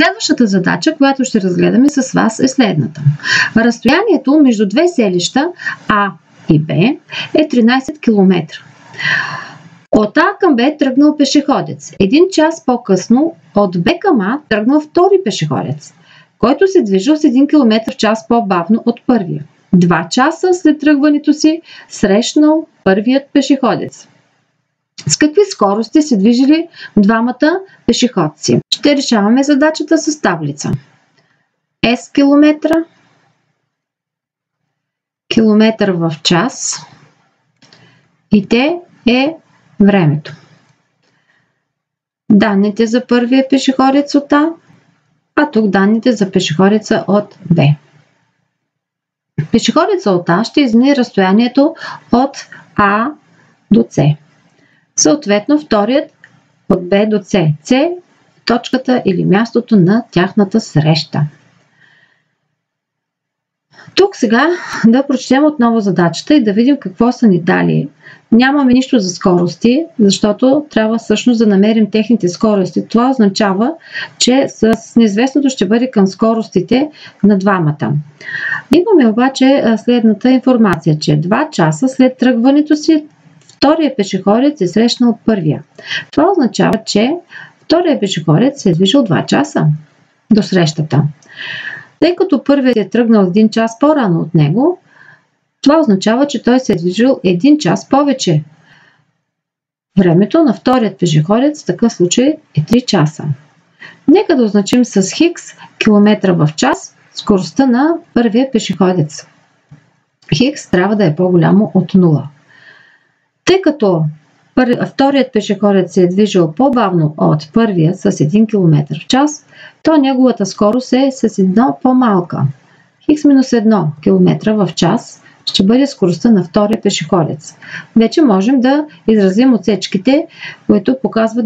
Следващата задача, която ще разгледаме с вас, е следната. Разстоянието между две селища А и Б е 13 км. От А към Б тръгнал пешеходец. 1 час по-късно от Б към А тръгнал втори пешеходец, който се движил с 1 км в час по-бавно от първия. 2 часа след тръгването си срещнал първият пешеходец. С какви скорости се движили двамата пешеходци? Ще решаваме задачата с таблица. S километра, километър в час и T е времето. Данните за първия пешеходец от А, а тук данните за пешеходеца от Б. Пешеходеца от А ще измери разстоянието от А до С. Съответно, вторият от Б до С. С е точката или мястото на тяхната среща. Тук сега да прочетем отново задачата и да видим какво са ни дали. Нямаме нищо за скорости, защото трябва всъщност да намерим техните скорости. Това означава, че с неизвестното ще бъде към скоростите на двамата. Имаме обаче следната информация, че 2 часа след тръгването си втория пешеходец е срещнал първия. Това означава, че втория пешеходец се е движил 2 часа до срещата. Тъй като първият е тръгнал 1 час по-рано от него, това означава, че той се е движил 1 час повече. Времето на вторият пешеходец в такъв случай е 3 часа. Нека да означим с хикс километра в час скоростта на първия пешеходец. Хикс трябва да е по-голямо от 0. Тъй като вторият пешеходец се е движил по-бавно от първия с 1 км в час, то неговата скорост е с 1 по-малка. Хикс минус 1 км в час ще бъде скоростта на втория пешеходец. Вече можем да изразим отсечките, които показват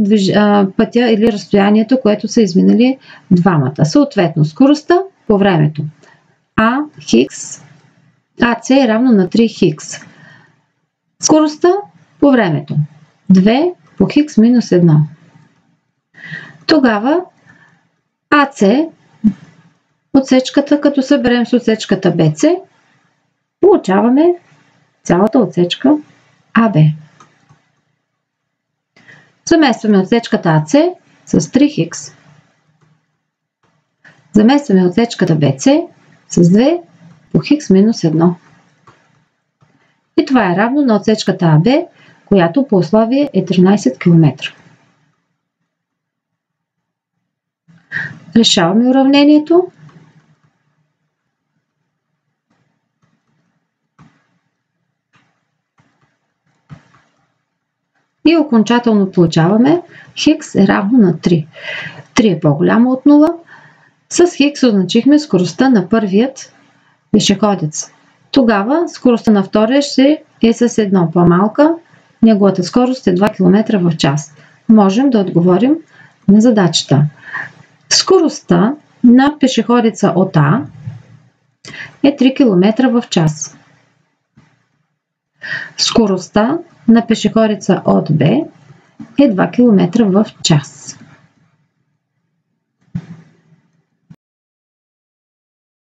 пътя или разстоянието, което са изминали двамата. Съответно, скоростта по времето. АЦ е равно на 3 хикс. Скоростта по времето. 2 по хикс минус 1. Тогава АЦ, отсечката, като съберем с отсечката БЦ, получаваме цялата отсечка АБ. Заместваме отсечката АЦ с 3 хикс. Заместваме отсечката БЦ с 2 по хикс минус 1. И това е равно на отсечката АБ, която по условие е 13 км. Решаваме уравнението. И окончателно получаваме хикс е равно на 3. 3 е по-голямо от 0. С хикс означихме скоростта на първият пешеходец. Тогава скоростта на втория ще е с 1 по-малка. Неговата скорост е 2 км в час. Можем да отговорим на задачата. Скоростта на пешеходеца от А е 3 км в час. Скоростта на пешеходеца от Б е 2 км в час.